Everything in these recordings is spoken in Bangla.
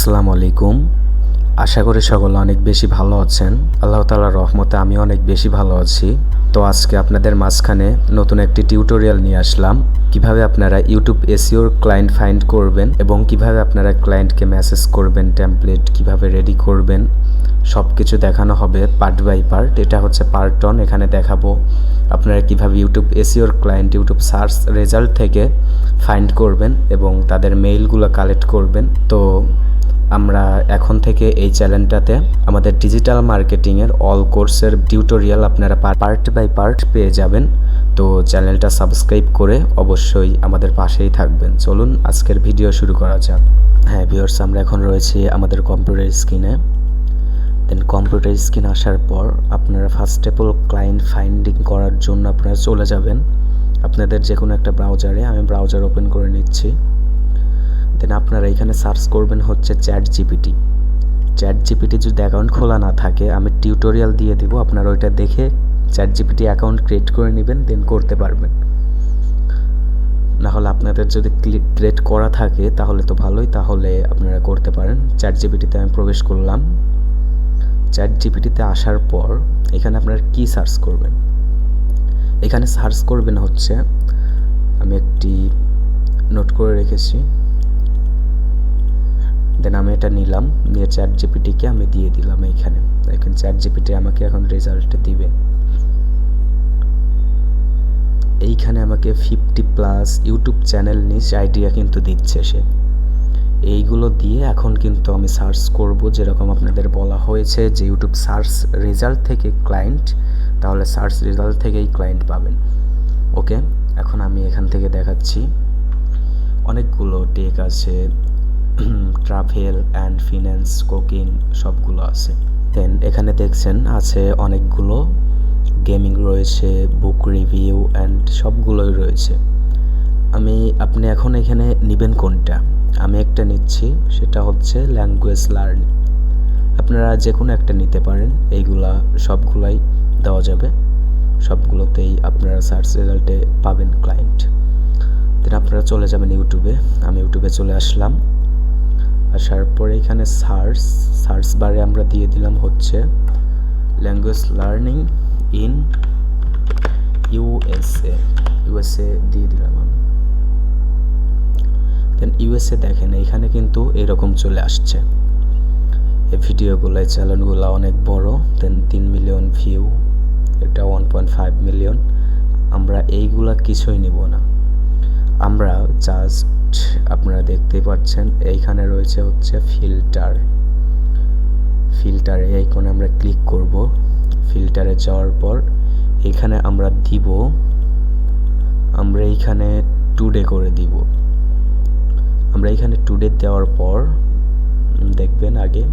আসসালামু আলাইকুম। আশা করি সকলে অনেক বেশি ভালো আছেন। আল্লাহ তাআলার রহমতে আমি অনেক বেশি ভালো আছি। তো আজকে আপনাদের মাঝখানে নতুন একটি টিউটোরিয়াল নিয়ে আসলাম। কিভাবে আপনারা YouTube SEO ক্লায়েন্ট ফাইন্ড করবেন এবং কিভাবে আপনারা ক্লায়েন্টকে মেসেজ করবেন, টেমপ্লেট কিভাবে রেডি করবেন, সব কিছু দেখানো হবে পার্ট বাই পার্ট। এটা হচ্ছে পার্ট 1। এখানে দেখাবো আপনারা কিভাবে YouTube SEO client YouTube search result থেকে ফাইন্ড করবেন এবং তাদের মেইলগুলো কালেক্ট করবেন। তো আমরা এখন থেকে এই চ্যানেলটাতে আমাদের ডিজিটাল মার্কেটিংয়ের অল কোর্সের টিউটোরিয়াল আপনারা পার্ট বাই পার্ট পেয়ে যাবেন। তো চ্যানেলটা সাবস্ক্রাইব করে অবশ্যই আমাদের পাশেই থাকবেন। চলুন আজকের ভিডিও শুরু করা যাক। হ্যাঁ ভিউয়ার্স, আমরা এখন রয়েছি আমাদের কম্পিউটার স্ক্রিনে। দেন কম্পিউটার স্ক্রিন আসার পর আপনারা first of all client finding করার জন্য আপনারা চলে যাবেন আপনাদের যে কোনো একটা ব্রাউজারে। আমি ব্রাউজার ওপেন করে নিচ্ছি। দেন আপনারা এখানে সার্চ করবেন হচ্ছে চ্যাট জিপিটি যদি অ্যাকাউন্ট খোলা না থাকে আমি টিউটোরিয়াল দিয়ে দিব, আপনারা ওইটা দেখে চ্যাট জিপিটি অ্যাকাউন্ট ক্রিয়েট করে নেবেন, দেন করতে পারবেন। না হলে আপনাদের যদি ক্রিয়েট করা থাকে তাহলে তো ভালোই, তাহলে আপনারা করতে পারেন। চ্যাট জিপিটিতে আমি প্রবেশ করলাম। চ্যাট জিপিটিতে আসার পর এখানে আপনারা কি সার্চ করবেন, এখানে সার্চ করবেন হচ্ছে, আমি একটি নোট করে রেখেছি। দেন আমি এটা নিলাম, নিয়ে চ্যাট জিপিটিকে আমি দিয়ে দিলাম এইখানে। দেখেন চ্যাট জিপিটি আমাকে এখন রেজাল্ট দিবে। এইখানে আমাকে 50+ ইউটিউব চ্যানেল নিচ আইডিয়া কিন্তু দিচ্ছে সে। এইগুলো দিয়ে এখন কিন্তু আমি সার্চ করব, যেরকম আপনাদের বলা হয়েছে যে ইউটিউব সার্চ রেজাল্ট থেকে ক্লায়েন্ট, তাহলে সার্চ রেজাল্ট থেকেই ক্লায়েন্ট পাবেন। ওকে, এখন আমি এখান থেকে দেখাচ্ছি। অনেকগুলো টেক আছে, ট্রাভেল অ্যান্ড ফিন্যান্স, কুকিং সবগুলো আছে। দেন এখানে দেখছেন আছে অনেকগুলো গেমিং রয়েছে, বুক রিভিউ অ্যান্ড সবগুলোই রয়েছে। আপনি এখন এখানে নেবেন কোনটা? আমি একটা নিচ্ছি, সেটা হচ্ছে ল্যাঙ্গুয়েজ লার্নিং। আপনারা যে কোনো একটা নিতে পারেন, এইগুলা সবগুলাই দেওয়া যাবে, সবগুলোতেই আপনারা সার্চ রেজাল্টে পাবেন ক্লায়েন্ট। দেন আপনারা চলে যাবেন ইউটিউবে। আমি ইউটিউবে চলে আসলাম। আসার পরে এখানে সার্চ বারে আমরা দিয়ে দিলাম হচ্ছে ল্যাঙ্গুয়েজ লার্নিং ইন ইউএসএ দিয়ে দিলাম আমি। দেন ইউএসএ দেখেন এখানে কিন্তু এরকম চলে আসছে। এই ভিডিওগুলো, চ্যানেলগুলো অনেক বড়। দেন 3 মিলিয়ন ভিউ, এটা 1.5 মিলিয়ন। আমরা এইগুলা কিছুই নিব না, আমরা জাস্ট আপনারা দেখতেই পাচ্ছেন এইখানে রয়েছে হচ্ছে ফিল্টারে এইখানে আমরা ক্লিক করব। ফিল্টারে যাওয়ার পর এখানে আমরা এইখানে টুডে করে দিব। আমরা এখানে টুডে দেওয়ার পর দেখবেন আগে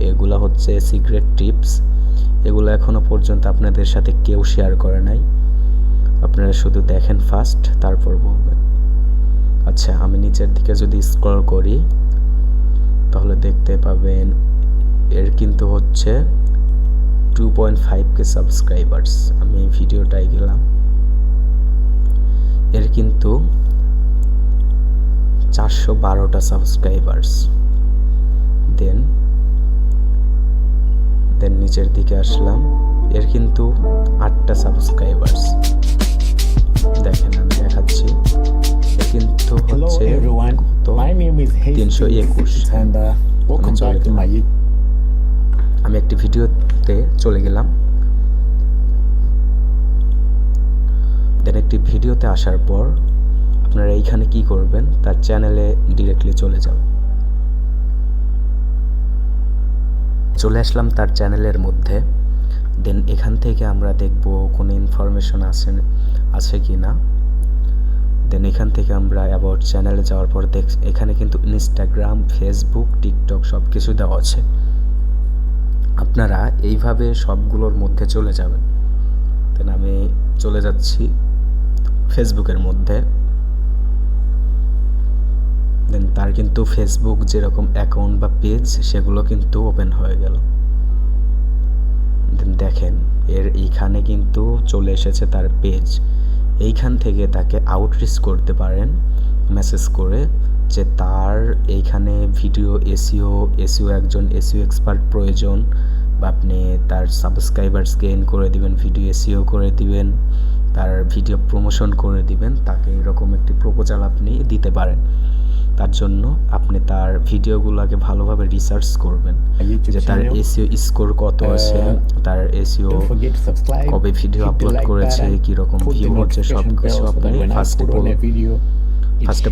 এগুলা হচ্ছে সিক্রেট টিপস, এগুলো এখনো পর্যন্ত আপনাদের সাথে কেউ শেয়ার করে নাই। আপনারা শুধু দেখেন ফার্স্ট, তারপর বলবেন। আচ্ছা, আমি নিচের দিকে যদি স্ক্রল করি তাহলে দেখতে পাবেন এর কিন্তু হচ্ছে 2.5K সাবস্ক্রাইবার্স। আমি ভিডিওটাই গেলাম, এর কিন্তু 412টা সাবস্ক্রাইবার্স। দেন নিচের দিকে আসলাম, এর কিন্তু 8টা সাবস্ক্রাইবার্স। দেখেন আমি দেখাচ্ছি, এর কিন্তু হচ্ছে 321। আমি একটি ভিডিওতে চলে গেলাম। দেন একটি ভিডিওতে আসার পর আপনারা এইখানে কি করবেন, তার চ্যানেলে ডিরেক্টলি চলে যাবেন। চলে আসলাম তার চ্যানেলের মধ্যে। দেন এখান থেকে আমরা দেখব কোনো ইনফরমেশন আছে কি না। দেন এখান থেকে আমরা অ্যাবাউট চ্যানেলে যাওয়ার পর এখানে কিন্তু ইনস্টাগ্রাম, ফেসবুক, টিকটক সব কিছু দেওয়া আছে। আপনারা এইভাবে সবগুলোর মধ্যে চলে যাবেন। দেন আমি চলে যাচ্ছি ফেসবুকের মধ্যে। দেন তার কিন্তু ফেসবুক যেরকম অ্যাকাউন্ট বা পেজ সেগুলো কিন্তু ওপেন হয়ে গেল। দেন দেখেন এইখানে কিন্তু চলে এসেছে তার পেজ। এইখান থেকে তাকে আউটরিচ করতে পারেন মেসেজ করে, যে তার এইখানে ভিডিও এসইও একজন এসইও এক্সপার্ট প্রয়োজন, বা আপনি তার সাবস্ক্রাইবার্স গেইন করে দিবেন, ভিডিও এসইও করে দিবেন, তার ভিডিও প্রমোশন করে দিবেন, তাকে এরকম একটি প্রপোজাল আপনি দিতে পারেন। তার জন্য আপনি তার ভিডিওগুলোকে ভালোভাবে রিসার্চ করবেন যে তার এসইও স্কোর কত আছে, তার এসইও কবে ভিডিও আপলোড করেছে, কীরকম ভিউ হচ্ছে, সব কিছু আপনি ফার্স্ট অফ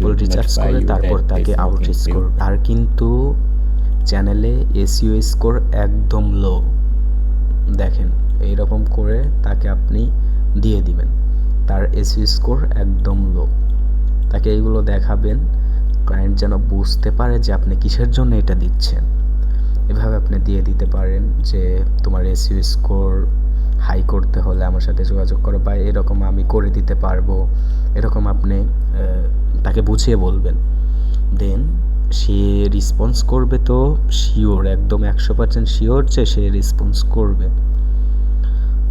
অল রিসার্চ করে তারপর তাকে আউটরিচ করবে। আর কিন্তু চ্যানেলে এসইও স্কোর একদম লো, দেখেন এইরকম করে তাকে আপনি দিয়ে দিবেন, তার এসইও স্কোর একদম লো, তাকে এইগুলো দেখাবেন, ক্লায়েন্ট যেন বুঝতে পারে যে আপনি কিসের জন্য এটা দিচ্ছেন। এভাবে আপনি দিয়ে দিতে পারেন যে তোমার এসইও স্কোর হাই করতে হলে আমার সাথে যোগাযোগ করো, বা এরকম আমি করে দিতে পারবো, এরকম আপনি তাকে বুঝিয়ে বলবেন। দেন সে রেসপন্স করবে, তো শিওর, একদম 100% শিওর যে সে রেসপন্স করবে।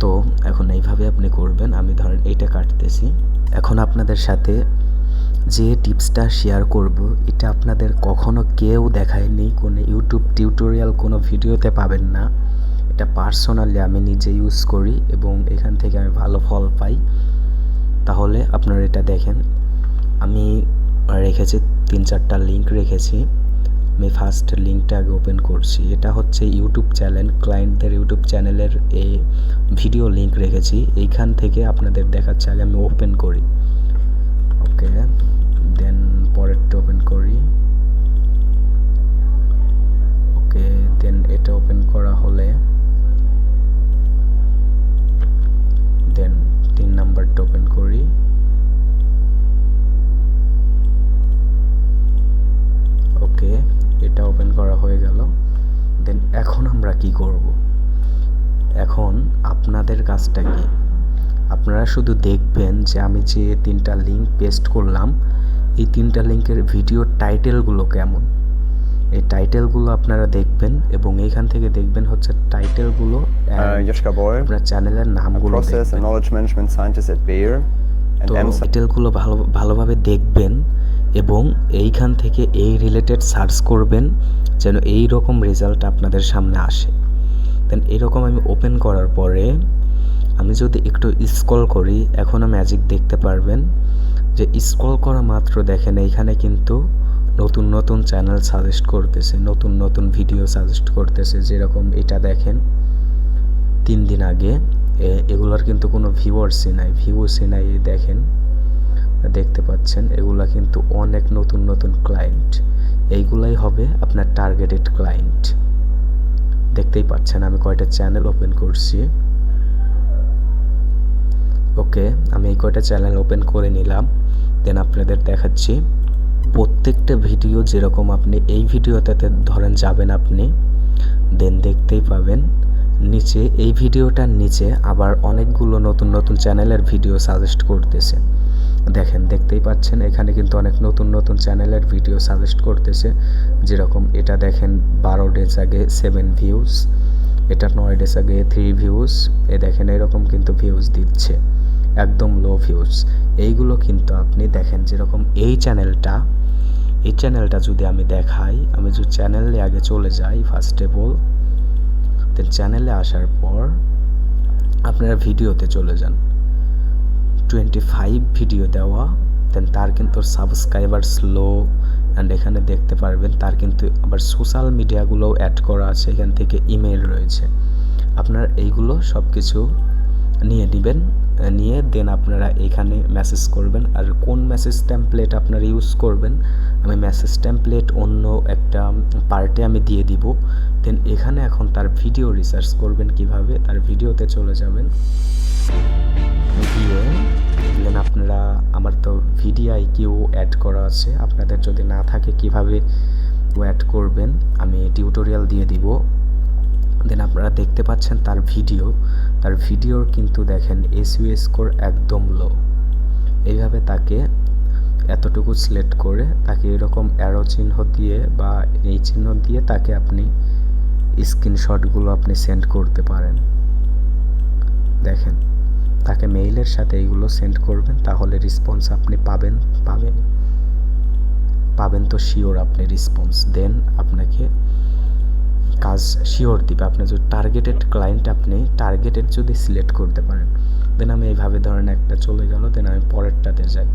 তো এখন এইভাবে আপনি করবেন। আমি ধরেন এইটা কাটতেছি। এখন আপনাদের সাথে যে টিপসটা শেয়ার করব, এটা আপনাদের কখনো কেউ দেখায়নি, কোনো ইউটিউব টিউটোরিয়াল কোনো ভিডিওতে পাবেন না। এটা পার্সোনালি আমি নিজে ইউজ করি এবং এখান থেকে আমি ভালো ফল পাই। তাহলে আপনারা এটা দেখেন, আমি রেখেছি 3-4টা লিঙ্ক রেখেছি। আমি ফার্স্ট লিঙ্কটা আগে ওপেন করছি। এটা হচ্ছে ইউটিউব চ্যানেল, ক্লায়েন্টদের ইউটিউব চ্যানেলের এই ভিডিও লিঙ্ক রেখেছি। এইখান থেকে আপনাদের দেখাচ্ছে, আগে আমি ওপেন করি। ওকে, দেন পরেরটা ওপেন করি। ওকে, দেন এটা ওপেন করা হলে দেন 3 নাম্বারটা ওপেন করি। ওকে, এটা ওপেন করা হয়ে গেল। দেন এখন আমরা কি করব? এখন আপনাদের কাজটা কি? আপনারা শুধু দেখবেন যে আমি যে 3টা লিঙ্ক পেস্ট করলাম, এই 3টা লিঙ্কের ভিডিও টাইটেলগুলো কেমন, এই টাইটেলগুলো আপনারা দেখবেন এবং এইখান থেকে দেখবেন হচ্ছে টাইটেলগুলো আপনার চ্যানেলের নামগুলো দেখবেন। তো টাইটেলগুলো ভালোভাবে দেখবেন এবং এইখান থেকে এই রিলেটেড সার্চ করবেন যেন এই রকম রেজাল্ট আপনাদের সামনে আসে। দেন এরকম আমি ওপেন করার পরে আমি যদি একটু স্ক্রল করি, এখনও ম্যাজিক দেখতে পারবেন যে স্ক্রল করা মাত্র দেখেন এইখানে কিন্তু নতুন নতুন চ্যানেল সাজেস্ট করতেছে, নতুন নতুন ভিডিও সাজেস্ট করতেছে। যেরকম এটা দেখেন 3 দিন আগে, এগুলোর কিন্তু কোনো ভিউয়ার্সই নাই, দেখেন দেখতে পাচ্ছেন, এগুলা কিন্তু অনেক নতুন নতুন ক্লায়েন্ট, এইগুলাই হবে আপনার টার্গেটেড ক্লায়েন্ট। দেখতেই পাচ্ছেন আমি কয়টা চ্যানেল ওপেন করছি। ওকে, আমি এই কয়টা চ্যানেল ওপেন করে নিলাম। দেন আপনাদের দেখাচ্ছি প্রত্যেকটা ভিডিও যেরকম আপনি এই ভিডিওতে ধরেন যাবেন আপনি, দেন দেখতেই পাবেন নিচে এই ভিডিওটার নিচে আবার অনেকগুলো নতুন নতুন চ্যানেলের ভিডিও সাজেস্ট করতেছে। দেখেন দেখতেই পাচ্ছেন এখানে কিন্তু অনেক নতুন নতুন চ্যানেলের ভিডিও সাজেস্ট করতেছে। যেরকম এটা দেখেন 12 ডেজ আগে 7 ভিউজ, এটা 9 ডেজ আগে 3 ভিউজ, এ দেখেন এরকম কিন্তু ভিউজ দিচ্ছে, একদম লো ভিউজ। এইগুলো কিন্তু আপনি দেখেন যেরকম এই চ্যানেলটা যদি আমি দেখাই, আমি যদি চ্যানেলে আগে চলে যাই ফার্স্ট অফ অল, দেন চ্যানেলে আসার পর আপনারা ভিডিওতে চলে যান, 25 ভিডিও দেওয়া, দেন তার কিন্তু সাবস্ক্রাইবার স্লো, অ্যান্ড এখানে দেখতে পারবেন তার কিন্তু আবার সোশ্যাল মিডিয়াগুলোও অ্যাড করা আছে, এখান থেকে ইমেল রয়েছে। আপনারা এইগুলো সব কিছু নিয়ে নেবেন, নিয়ে দেন আপনারা এখানে মেসেজ করবেন। আর কোন মেসেজ টেমপ্লেট আপনারা ইউজ করবেন, আমি মেসেজ টেমপ্লেট অন্য একটা পার্টে আমি দিয়ে দিব। দেন এখানে এখন তার ভিডিও রিসার্চ করবেন কিভাবে, তার ভিডিওতে চলে যাবেন, গিয়ে দেন আপনারা, আমার তো ভিডিআইকিউ অ্যাড করা আছে, আপনাদের যদি না থাকে কিভাবে অ্যাড করবেন আমি টিউটোরিয়াল দিয়ে দিব। দেন আপনারা দেখতে পাচ্ছেন তার ভিডিওর কিন্তু দেখেন এসইও স্কোর একদম লো। এইভাবে তাকে এতটুকু সিলেক্ট করে তাকে এরকম অ্যারো চিহ্ন দিয়ে বা এই চিহ্ন দিয়ে তাকে আপনি স্ক্রিনশটগুলো আপনি সেন্ড করতে পারেন। দেখেন তাকে মেইলের সাথে এইগুলো সেন্ড করবেন, তাহলে রেসপন্স আপনি পাবেন পাবেন তো শিওর আপনি রেসপন্স, দেন আপনাকে কাজ শিওর দিবে। আপনি যদি টার্গেটেড ক্লায়েন্ট, আপনি টার্গেটেড যদি সিলেক্ট করতে পারেন, দেন আমি এইভাবে ধরেন একটা চলে গেল, দেন আমি পরেরটাতে যাই।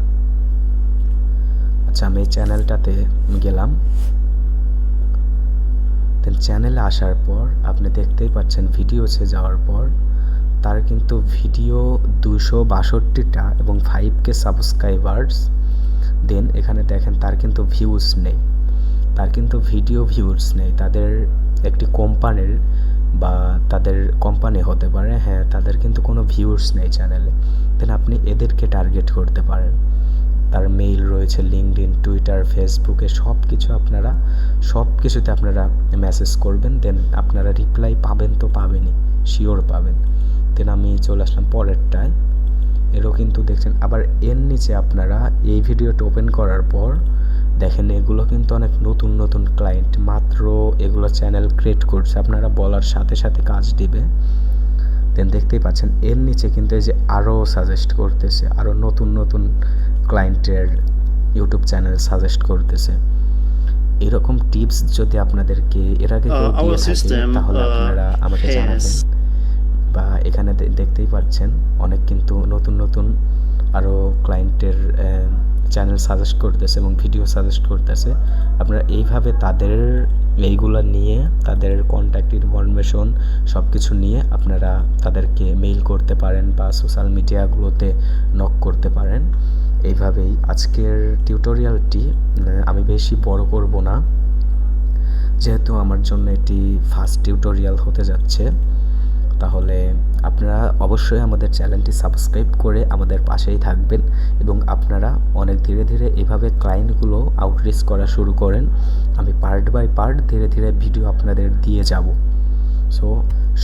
আচ্ছা, আমি এই চ্যানেলটাতে গেলাম। দেন চ্যানেলে আসার পর আপনি দেখতেই পাচ্ছেন ভিডিওসে যাওয়ার পর তার কিন্তু ভিডিও 262টা এবং 5K সাবস্ক্রাইবার্স। দেন এখানে দেখেন তার কিন্তু ভিউজ নেই, তার কিন্তু ভিডিও ভিউজ নেই। তাদের একটি কোম্পানির বা তাদের কোম্পানি হতে পারে, হ্যাঁ, তাদের কিন্তু কোনো ভিউজ নেই চ্যানেলে। দেন আপনি এদেরকে টার্গেট করতে পারেন। তার মেইল রয়েছে, লিঙ্কডইন, টুইটার, ফেসবুকে সব কিছুতে আপনারা মেসেজ করবেন। দেন আপনারা রিপ্লাই পাবেন তো পাবেনই, শিওর পাবেন। দেন আমি চলে আসলাম পরেরটায়। এরও কিন্তু দেখছেন। আবার এর নিচে আপনারা এই ভিডিওটা ওপেন করার পর দেখেন এগুলো কিন্তু অনেক নতুন নতুন ক্লায়েন্ট, মাত্র এগুলো চ্যানেল ক্রিয়েট করছে, আপনারা বলার সাথে সাথে কাজ দিবে। দেন দেখতেই পাচ্ছেন এর নিচে কিন্তু এই যে আরও সাজেস্ট করতেছে, আরও নতুন নতুন ক্লায়েন্টের ইউটিউব চ্যানেল সাজেস্ট করতেছে। এরকম টিপস যদি আপনাদেরকে এর আগে কেউ দিয়ে থাকে তাহলে আপনারা আমাকে জানাবেন। বা এখানে দেখতেই পাচ্ছেন অনেক কিন্তু নতুন নতুন আরও ক্লায়েন্টের চ্যানেল সাজেস্ট করতেছে এবং ভিডিও সাজেস্ট করতেছে। আপনারা এইভাবে তাদের এইগুলো নিয়ে, তাদের কন্ট্যাক্ট ইনফরমেশন সব কিছু নিয়ে আপনারা তাদেরকে মেইল করতে পারেন বা সোশ্যাল মিডিয়াগুলোতে নক করতে পারেন। এইভাবেই আজকের টিউটোরিয়ালটি আমি বেশি বড় করব না, যেহেতু আমার জন্য এটি ফার্স্ট টিউটোরিয়াল হতে যাচ্ছে। তাহলে আপনারা অবশ্যই আমাদের চ্যানেলটি সাবস্ক্রাইব করে আমাদের পাশেই থাকবেন এবং আপনারা অনেক ধীরে ধীরে এভাবে ক্লায়েন্টগুলো আউটরিচ করা শুরু করেন। আমি পার্ট বাই পার্ট ধীরে ধীরে ভিডিও আপনাদের দিয়ে যাব। সো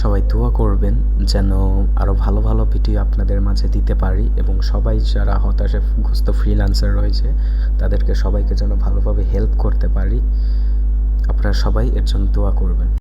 সবাই দোয়া করবেন যেন আরও ভালো ভালো ভিডিও আপনাদের মাঝে দিতে পারি এবং সবাই যারা হতাশাগ্রস্ত ফ্রিল্যান্সার রয়েছে তাদেরকে সবাইকে যেন ভালোভাবে হেল্প করতে পারি। আপনারা সবাই এর জন্য দোয়া করবেন।